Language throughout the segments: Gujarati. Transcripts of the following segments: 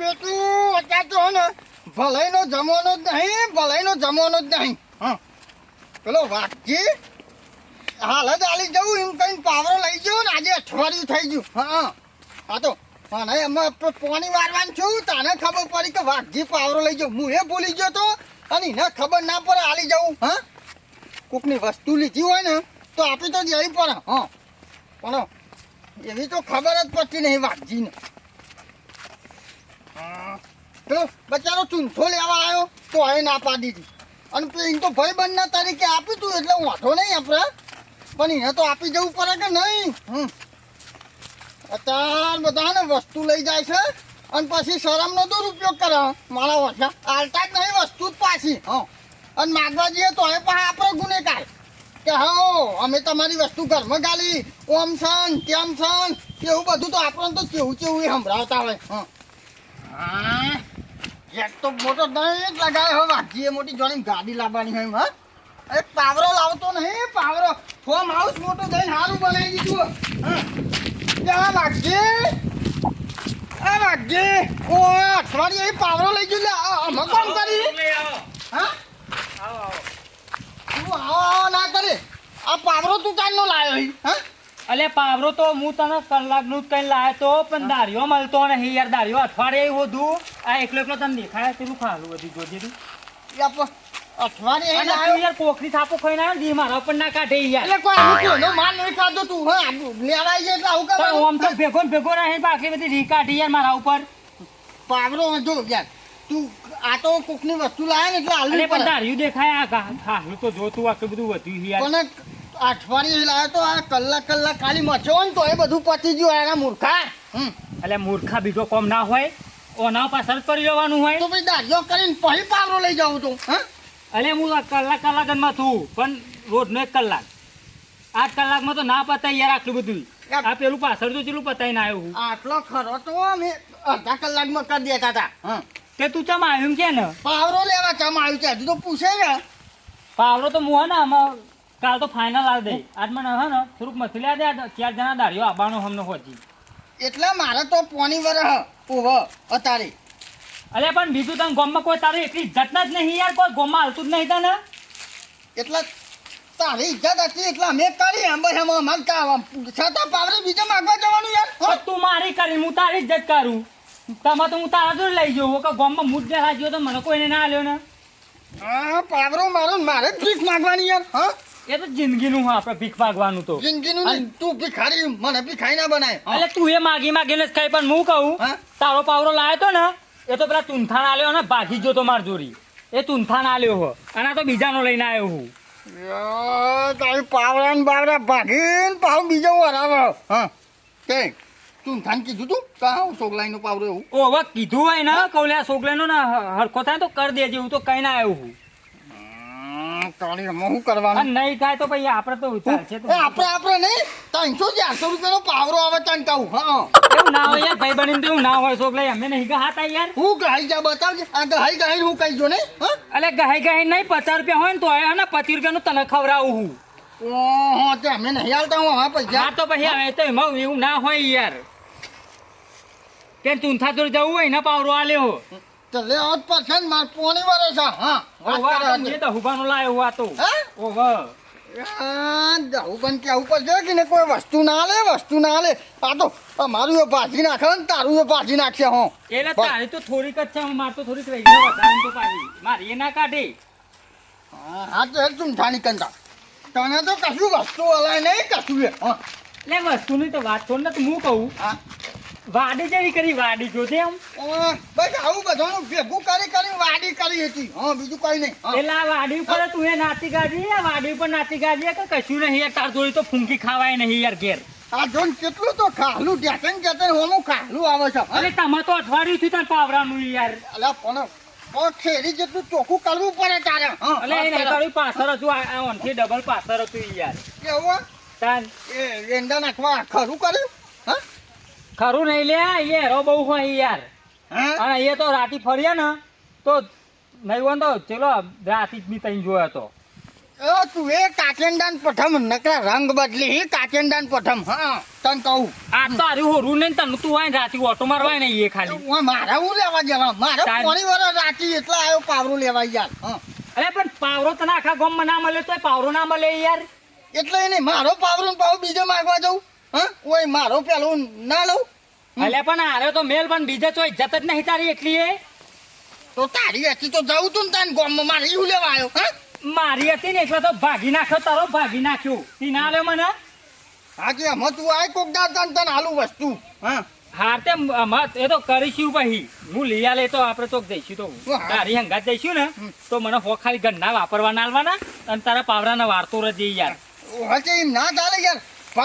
બેટું અત્યારે તો ને ભલાઈનો જમાનો જ નહીં, ભલાઈનો જમાનો જ નહીં. હા પેલો વાઘજી હાલ જ આલી જવું એમ કઈ પાવરો લઈ ગયો ને આજે અઠવાડિયું થઈ ગયું. હા હા તો અને એમાં પાણી વારવાનું છું તને ખબર પડી કે વાઘજી પાવરો લઈ ગયો. હું એ ભૂલી ગયો તો અને એને ખબર ના પડે આલી જવું. હા કોકની વસ્તુ લીધી હોય ને તો આપી તો જવી પડે. હા પણ એવી તો ખબર જ પડતી નહીં વાઘજીને. પેલો બચારો ચૂંથો લેવા આવ્યો તો એ ના પાડી દીધી અને પેલી તો ભાઈ બંધના તરીકે આપી તું એટલે વાંધો નહીં આપણે પણ એને તો આપી જવું પડે કે નહીં. અત્યારે બધાને વસ્તુ લઈ જાય છે અને પછી શરમનો દુરુપયોગ કરે મારા ઓછા આલતા જ નહીં વસ્તુ જ પાછી. અને માગવા જઈએ તો એ પણ આપણે ગુનેગાર કે હા અમે તમારી વસ્તુ ઘરમાં ગાલી ઓમ સન તેમ સન એવું બધું તો આપણને તો કેવું કેવું એ સંભળાવતા હોય. હા એક તો મોટો નહીં લગાવે હવે વાઘજીએ મોટી જોડી ગાડી લાવવાની હોય. હા એક પાવરો લાવતો નહીં પાવરો ફોર્મ હાઉસ મોટો થઈને સારું બનાવી દીધું. હા વાઘજી વાઘજી ઓ અઠવાડિયે પાવરો લઈ ગયું લે અમે કોણ કરી. હા તું આવો ના કરે આ પાવરો તું કાંઈ લાવ્યો. હા અલે પાવરો તો હું તને કલાકનું જ કઈ લાવ્યો તો પણ દારિયો મળતો નહીં યાર. દારિયો અઠવાડિયે વધુ આ એકલો એકલો તને દેખાય તેનું ખાલું બધી જોજે તું અઠવાડિયે યાર પોખરી થાપો ખાઈને આવ્યો ને મારા ઉપર ના કાઢે યાર. એટલે કોઈ માલ નહીં ખાધો તું. હા લેવાય છે એટલે આવું કરે. આમ તો ભેગો ને ભેગો રહે બાકી બધી રી કાઢી યાર મારા ઉપર. પાવરો જો યાર તું આ તો કોકની વસ્તુ લાવે ને એટલે હાલવી પણ દારિયું દેખાય આ ખાલું તો જો તું આટલું બધું વધ્યું યાર. પણ અઠવાડિયે લાવે તો આ કલાક ખાલી મચ્યો ને તો એ બધું પતી ગયું એના મૂર્ખા. એટલે મૂર્ખા બીજો કોમ ના હોય ઓના પાછળ કરી લેવાનું હોય તો ભાઈ દાઢીઓ કરીને પછી પાવરો લઈ જાઉં તું. હા અલે હું કલાક માં છું પણ રોજનો 1 કલાક 8 કલાકમાં તો ના પતાય યાર આટલું બધું. આ પેલું પાછળ તો ચેલું પતાઈને આવ્યો હું. આટલો ખરો તો અમે અડધા કલાકમાં કરી દેતા હતા. હા તે તું ચમ આવ્યું કે ને પાવરો લેવા ચમ આવ્યું છે હજુ તો પૂછે ને. પાવરો તો હું ને આમાં કાલ તો ફાઇનલ આવી દઈ આજ મને હે ને થોડુંક મથલ્યા દે 4 જણા દાડીઓ આવવાનો હમને હોજી એટલે મારે તો પોની વરહ ઓહો અતારે. અલે પણ બીજું તને ગામમાં કોઈ તારી એટલી ઇજ્જત જ નહીં યાર. કોઈ ગામમાં હાલતું જ નહીં તને એટલે તારી ઇજ્જત હતી એટલે અમે કરી એમ બસ એમાં માગતા છતાં પાવરે બીજે માગવા જવાનું યાર. તું મારી કરી હું તારી ઇજ્જત કરું. તમે તો હું તારા જોડે લઈ જવું કે ગામમાં મૂડ જે હાજ્યો તો મને કોઈને ના આલ્યો ને. હા પાવરો મારે જ ભીખ માગવાની યાર. હા એ તો જિંદગીનું આપણે ભીખ માગવાનું તો જિંદગીનું તું ભિખારી મને ભિખારી ના બનાય. એટલે તું એ માગીને જ ખાઈ પણ હું કહું તારો પાવરો લાવ્યો તો ને એ તો પેલા ચૂંથાણ આલ્યો ને ભાગી ગયો તો માર જોરી. એ ચૂંથાણ આલ્યો હો અને આ તો બીજાનો લઈને આવ્યો હું. તારી પાવરા ને બાવરા ભાગીને પાવ બીજો વરાવે. હા કે ચૂંથાણ કીધું તું કાં સોગલાઈનો પાવરો એવું ઓ હવે કીધું હોય ને કૌલે આ સોગલાઈનો ને હરખો થાય તો કરી દેજે. હું તો કઈ ના આવ્યો હું. શું કરવાનું નહીં થાય તો પછી આપણે તો ચાલશે તો આપણે નહીં 300-400 રૂપિયાનો પાવરો આવે તને કહું. હા એવું ના હોય યાર ભાઈ બનીને તો એવું ના હોય સોગલાઈ અમે નહીં ગહાતા યાર. હું ગહાઈ જા બતાવજે આ ગહાઈ હું કહી જો નહીં. હા અલે ગહાઈ નહીં 50 રૂપિયા હોય ને તો હે ને 25 રૂપિયાનું તને ખવડાવું હું. ઓહો તે અમે નહીં હાલતા હું હા પૈસા. હા તો પછી હવે તો એમાં એવું ના હોય યાર. કે ચૂંથા તો જવું હોય ને પાવરો આલ્યો લે આજ પસંદ માર પોણી વરે છે. હા એ તો હુબાનો લાયો આ તો. ઓહો જાવું પણ કેવું પડશે કે ને કોઈ વસ્તુ ના લે આ તો અમારું એ ભાજી નાખે ને તારું એ ભાજી નાખશે. હો એટલે તારી તો થોડીક જ છે માર તો થોડીક રહી ગઈ વધારે તો પાછી મારી એ ના કાઢે. હા તો ચૂંઠાની કંટા તને તો કશું વસ્તુ હલાય નહીં કશું. એટલે વસ્તુની તો વાત છોડ ને તો હું કહું વાડી જેવી કરી વાડી જોતે એમ બસ આવું બધાનું ભેગું કરી વાડી કરી હતી. હા બીજું કઈ નહીં. એટલે આ વાડી ઉપર તું એ નાચી ગાજી આ વાડી ઉપર નાચી ગાજી કે કશું નહીં તાર જોડી તો ફૂંકી ખાવાય નહીં યાર ઘેર. આ જોન કેટલું તો ખાલું ઢેકન હોમું ખાલું આવે છે. અરે તમારે તો અઠવાડિયું થી તાર પાવરાનું યાર. અલ્યા પણ શેરી જેટલું ચોખ્ખું કરવું પડે તારે. એટલે એ નહીં તારું પાછળ હતું આ ઓનથી ડબલ પાછળ હતું યાર. કેવું તાર એ વેંડા નાખવા ખરું કર્યું. હા ખરું નહીં લે એ હેરો બહુ હોય યાર. અને એ તો રાતી ફર્યા ને તો નહીં હોય તો ચલો રાતી જ બી તઈ જોયો હતો. તું એ કાચેંડાન પઠમ નકરા રંગ બદલી હી કાચેંડાન પઠમ હા તન કહું આ તો આર્યું હોરું નહીં તને તું આય રાતી ઓટો મારવાય ને એ ખાલી ઓય મારા હું લેવા જવા મારા તાર- કોની વર રાતી એટલા આવ્યો પાવરો લેવા યાર હા અરે પણ પાવરો તને આખા ગામમાં ના મળે તોય પાવરો ના મળે યાર એટલે એને મારો પાવરો ને પાવ બીજો માંગવા જવું હા ઓય મારો પેલો ના લઉં અલે પણ આરે તો મેલ પણ બીજે તો ઇજ્જત જ નહીં તારી એટલી એ તો તારી હતી તો જવું તું ને તાન ગામમાં મારે એવું લેવા આવ્યો હા મારી હતી ને એટલે તો ભાગી નાખ્યો તારો ભાગી નાખ્યો તી ના લે મને હાજી હમ તું આય કોક દાર તન તન આલુ વસ્તુ હા હાર તે એ તો કરીશું પછી હું લઈ આલે તો આપણે તો જઈશું તો વાહ. તારી હંગાત જઈશું ને તો મને હો ખાલી ગન્ના વાપરવા ના આલવાના અને તારા પાવરાના વારતો રજે યાર હચે એમ ના ચાલે યાર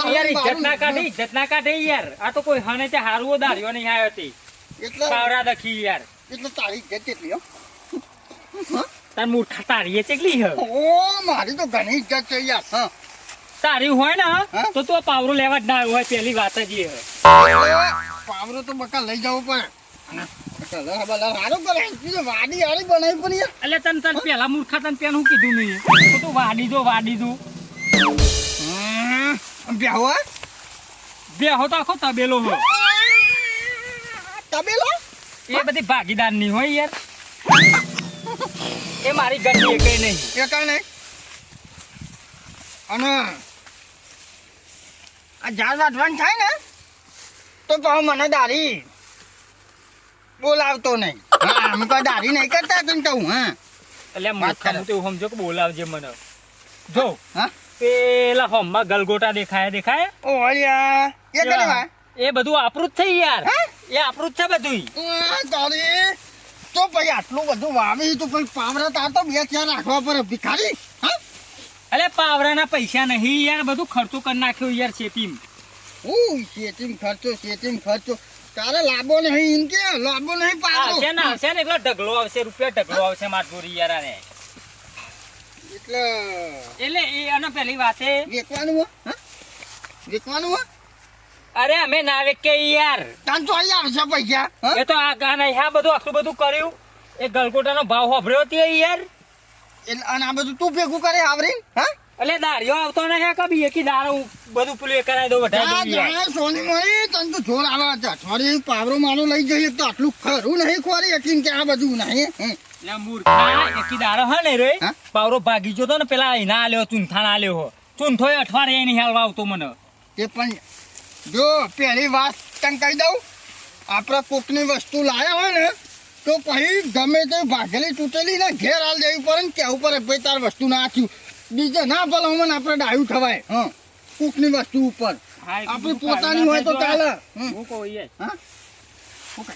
યાર ઇજ્જત ના કાઢે ઇજ્જત ના કાઢે યાર આ તો કોઈ હને તે હારું દાર્યો નહીં આવ્યો તે એટલે પાવરા દખી યાર એટલે તારી ઇજ્જત કેટલી હો તાર મૂર્ખા તારી એ ચેકલી હ ઓ મારી તો ઘણી ઇજ્જત છે યાર હા તારી હોય ને હા? તો તું આ પાવરો લેવા જ ના આવ્યો હોય પેલી વાત જ એ હ પાવરો તો બકા લઈ જવું પડે કલર બલર હારું કરે બીજું વાડી હારી બનાવી પણ યાર એટલે તને પેલા મૂર્ખા તને પેલું કીધું નહીં તો તું વાડી દો બેહો બે હો તો આખો તબેલો હો તબેલો એ બધી ભાગીદાર ની હોય યાર એ મારી ગંડી એ કઈ નહીં એ કઈ નહીં અને આ ઝાડ વાટવાનું થાય ને તો કહો મને દારી બોલાવતો નહીં હા અમે કોઈ દારી નહીં કરતા તને કહું હા એટલે મૂર્ખા હું તો એવું સમજો કે બોલાવજે મને જો હા પેલા હોમમાં ગલગોટા દેખાય ઓ યાર એ કઈ વાત એ બધું આપણું જ છે યાર હે? એ આપણું જ છે બધું તારી તો પછી આટલું બધું વાવી તો પછી પાવરા તાર તો બે ચાર રાખવા પડે ભિખારી હા અલે પાવરાના પૈસા નહીં યાર બધું ખર્ચો કરી નાખ્યો યાર ખેતીમાં શેતીમ ખર્ચો તારે લાભો નહીં એમ કે લાભો નહીં પાવરો આવશે ને એટલે ઢગલો આવશે રૂપિયા ઢગલો આવશે મારી યાર આને એટલે એટલે એ અને પેલી વાતે વેચવાનું હો હા વેચવાનું હો અરે અમે ના વેચીએ યાર તાન તો અહીં આવશે પૈસા હા એ તો આ ગાના હા બધું આટલું બધું કર્યું એ ગલગોટાનો ભાવ હોભર્યો તે યાર એટલે અને આ બધું તું ભેગું કરે આવરીને હા એટલે દારિયો આવતો ને હે કબી એકી દારો બધું પેલું એ કરાવી દો વઢાઈ દઉં યાર સોની મળી તને તો જોર આવે છે અઠવાડિયે પાવરો મારો લઈ જઈએ તો આટલું ખરું નહીં ખોરી એકીને કે આ બધું નહીં એટલે મૂર્ખા એકી દારો હે ને રે હા? પાવરો ભાગી ગયો તો ને પેલા એના આલ્યો ચૂંથાણ આલ્યો હો ચૂંથોય અઠવાડિયે નહીં હાલવા આવતો મને તે પણ જો પહેલી વાત તને કહી દઉં આપણે કોકની વસ્તુ લાયા હોય ને તો પછી ગમે તે ભાગેલી તૂટેલી ને ઘેર હાલ દેવી પડે ને કેવું પડે ભાઈ તાર વસ્તુ ના આચ્યું બીજે ના ભલે મને આપણે ડાયું થવાય હા કોકની વસ્તુ ઉપર આપણી પોતાની હોય તો ચાલે હું કહું યાર હા શું કહે?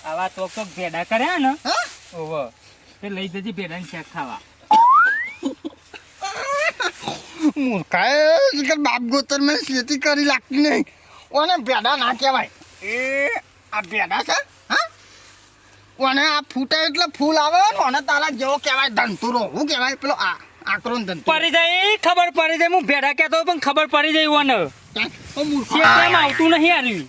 આવા ચોક ભેડા કર્યા ને હા ઓવો તે લઈ જજે ભેડાને શેક ખાવા મૂર્ખાએ બાપ ગોતર મેં ખેતી કરી લાગતી નહીં ઓને ભેડા ના કહેવાય એ આ ભેડા છે હા ઓને આ ફૂટે એટલે ફૂલ આવે ને ઓને તારા જેવો કહેવાય ધંતુરો હું કહેવાય પેલો આ આકરો ધંતુરો પડી જાય ખબર પડી જાય હું ભેડા કહેતો પણ ખબર પડી જાય ઓને મૂર્ખા શેતામાં આવતું નહીં આર્યું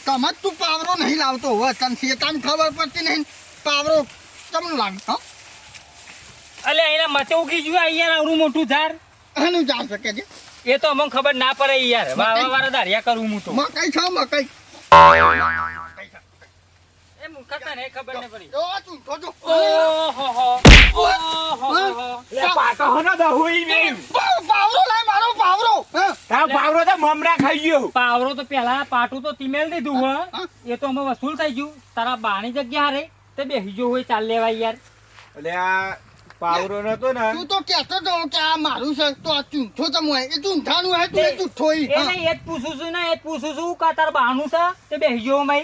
તમે તું પાવરો નહીં લાવતો હોય તને શેતાની ખબર પડતી નહીં પાવરો તમને લાગે હા અલે એના મચે ઉગી ગયું અહીંયા આવડું મોટું ઝાડ એનું જા શકે છે એ તો અમને ખબર ના પડે યાર વાવા વાળા દારિયા કરું હું તો મકાઈ છો મકાઈ એ મુખતા ને ખબર નહીં પડી જો તું જોજો ઓહો લે પાટો હનો દહુઈ નહીં પાવરો લાય મારો પાવરો હા તારો પાવરો તો મમરા ખાઈ ગયો પાવરો તો પેલા પાટું તો તીમેલ દીધું હો એ તો અમે વસૂલ થઈ ગયું તારા બાની જગ્યા રે તે બેસી જો હોય ચાલ લેવાય યાર એટલે આ પાવરો નતો ને તું તો કહેતો હતો કે આ મારું છે તો આ ચૂંઠો તમ હોય એ ચૂંઠાનું હોય તું એ ચૂંઠો ઈ. એ નહીં એ જ પૂછું છું ને એ જ પૂછું છું કે તારા બાનું છે તે બેસી જો મય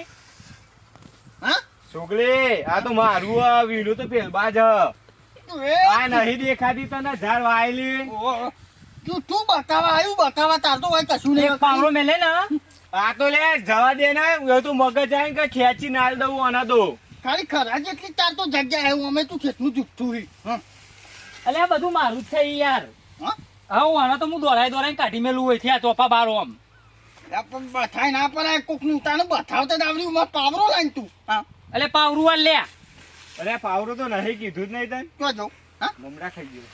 હા છોકરી આ તો મારું આ વીણું તો પેલબા જ તું એ આ નહીં દેખાતી તને ઝાડ વાયેલી ઓહો. તું બતાવા આવ્યું બતાવા તાર તો હોય કશું એક નહીં પાવરો મેલે ને આ તો લે જવા દે ને એ તો મગજ આવીને કે ખેંચી નાલ દઉં આના દો ખાલી ખરા જેટલી તાર તો જગ્યા એવું અમે તું કેટલું જુઠ્ઠું રી હા એટલે આ બધું મારું જ છે યાર હા હા હું આના તો હું દોડાઈ કાઢી મેલું હોય થી આ ચોપા બારો આમ આ પણ બથાય ના પડાય કોકનું તાને બતાવતા જ આવડ્યું માં પાવરો લાઈન તું હા એટલે પાવરું વાર લે અરે પાવરો તો નહીં કીધું જ નહીં તને તો જો હા મમરા ખાઈ ગયો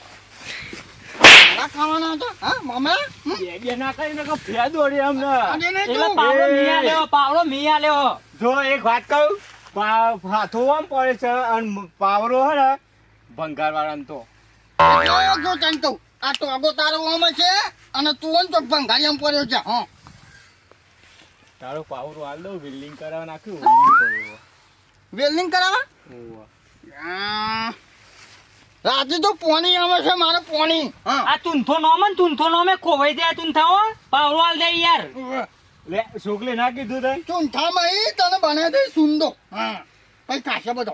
આ ખાવાના હતા હા મમ્મી બે ના કરીને કે ફેર દોડી અમને આજે નહીં એટલે તું પાવડો મી આલ્યો પાવડો મી આલ્યો જો એક વાત કહું હાથો આમ પડે છે અને પાવરો હે ને ભંગાર વાળાને તો જો તને કહું આ ટોગો તારો ઓમ છે અને તું ને તો ભંગારિયામ પડ્યો છે હા તારો પાવરો હાલ દઉં બિલ્ડિંગ કરાવવા નાખ્યું બિલ્ડિંગ પડ્યો વેલ્ડિંગ કરાવા ઓવા. રાતે તો પોણી આવે છે મારે પોણી હા આ તુંથો નોમે ને તુંથો નોમે ખોવાઈ જાય તુંથા હો પાવડો આલ દે યાર લે છોકરી ના કીધું તને ચૂંઠામાં ઈ તને બને દે સુંદો હા પછી ખાશે બધો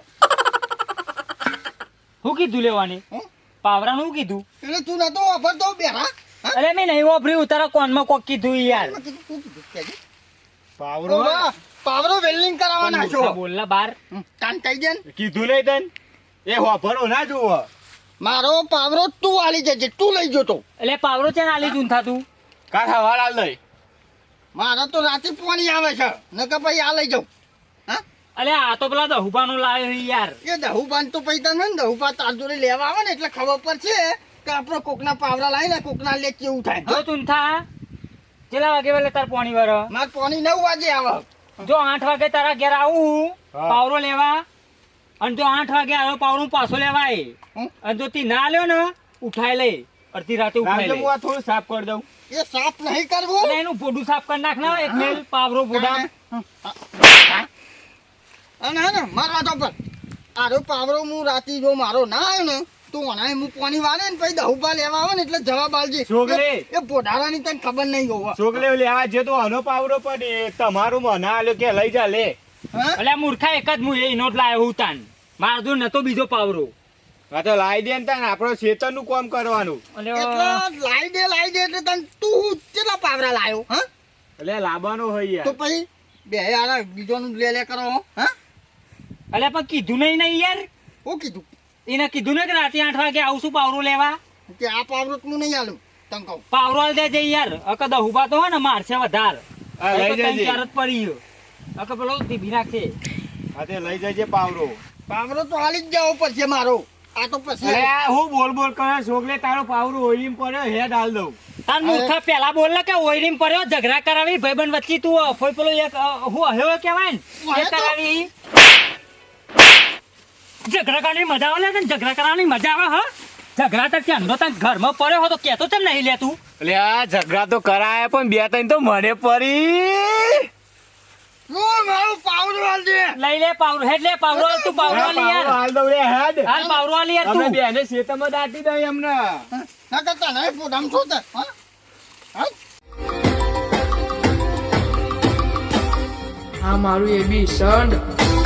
શું કીધું લેવાની હં? પાવરાનું શું કીધું એટલે તું નતો વાપરતો બેરા હા અરે મેં નહીં વાપર્યું તારા કોનમાં કોક કીધું યાર મેં કીધું, શું કીધું કેજે? પાવરો ઓ વાહ, પાવરો વેલ્ડિંગ કરાવવાના છો બોલલા બાર કાન કહી દે ને. કીધું નહીં તને એ હોફરો ના જોવો મારો પાવરો તું આલી જજે તું લઈ જતો એટલે પાવરો છે ને આલી તુંથા તું કાલ હવાલ હાલ દઈ મારે તો રાતે પોણી આવે છે નકર પછી આ લઈ જાઉં હા અલે આ તો પેલા દહુબાનો લાવ્યો છે યાર એ દહુબાન તો પૈસા ને દહુબા તાર જોડે લેવા આવે ને એટલે ખબર પડશે કે આપણે કોકના પાવરા લાવીને કોકના લે કેવું થાય જો તુંથા કેટલા વાગે વેલે તાર પોણી વર મારે પોણી 9 વાગે આવે જો 8 વાગે તારા ઘેર આવું હા. પાવરો લેવા અને જો 8 વાગે આવ્યો પાવરો પાછો લેવાય હં? અને જો તી ના લ્યો ને ઉઠાઈ લે અડધી રાતે ઉઠાઈ રાતે લે હું આ થોડું સાફ કરી દઉં એ સાફ નહીં કરવું એટલે એનું ભોડું સાફ કરી નાખ ને એક મેલ પાવરો ભોડા અને હે ને મારવા તો પર આરો પાવરો હું રાતી જો મારો ના આવ્યો ને તો ઓનાય હું પાણી વાળે ને પછી દહુબા લેવા આવે ને એટલે જવાબ આલજે છોકરી. એ પોઢારાની તને ખબર નહીં હોવા છોકરીઓ લેવા જે તો આનો પાવરો પડે તમારું મના આલ્યો કે લઈ જા લે હા એટલે મૂર્ખા એક જ હું એનો જ લાવ્યો હું તાન માર જો નતો બીજો પાવરો આ તો લાઈ દે ને તાન આપણો ખેતરનું કામ કરવાનું એટલે એટલે લાઈ દે એટલે તને તું કેટલા પાવરા લાયો હા એટલે લાવવાનો હોય તો યાર પછી બે યાર બીજોનું લે કરો હા એટલે પણ કીધું નહીં યાર હું કીધું એને કીધું ને કે રાતે 8 વાગે આવશું પાવરો લેવા કે આ પાવરો તો હું નહીં આલું તને કહું પાવરો આલ દેજે યાર અક દહુબા તો હોય ને મારશે વધાર હા, લઈ એ તો ત્રણ જજે. ચાર જ પડી ગયો અક પેલો ટીભી નાખશે આ તે લઈ જજે પાવરો પાવરો તો હાલી જ જવો પડશે મારો આ તો પછી અરે આ હું બોલ કરે છોકરે તારો પાવરો ઓઈલીમ પડ્યો હેડ હાલ દઉં તાર મૂર્ખા પેલા બોલ ને કે ઓઈરીમ પડ્યો ઝઘડા કરાવી ભાઈબંધ વચ્ચે તું ફોઈ પેલો એક હું હયો કહેવાય ને એ કરાવી ઝઘડા કરવાની મજા આવે ને ઝઘડા કરવાની મજા આવે હા ઝઘડા તો ક્યાં તને ઘરમાં પડ્યો હો તો કેતો ચમ નહીં લેતું એટલે આ ઝઘડા તો કરાય પણ બે ત્રણ તો મને પડી હું મારો પાવરો હાલ દે લઈ લે પાવરો હેડ લે પાવરો આલ તું પાવરો આલ યાર હાલ દઉં રે હેડ હાલ પાવરો આલ યાર અમે તું બેને ખેતરમાં દાટી દઈ અમને ના કરતા નહીં પોઢામ છો તે હા હા આ મારું એબી સંડ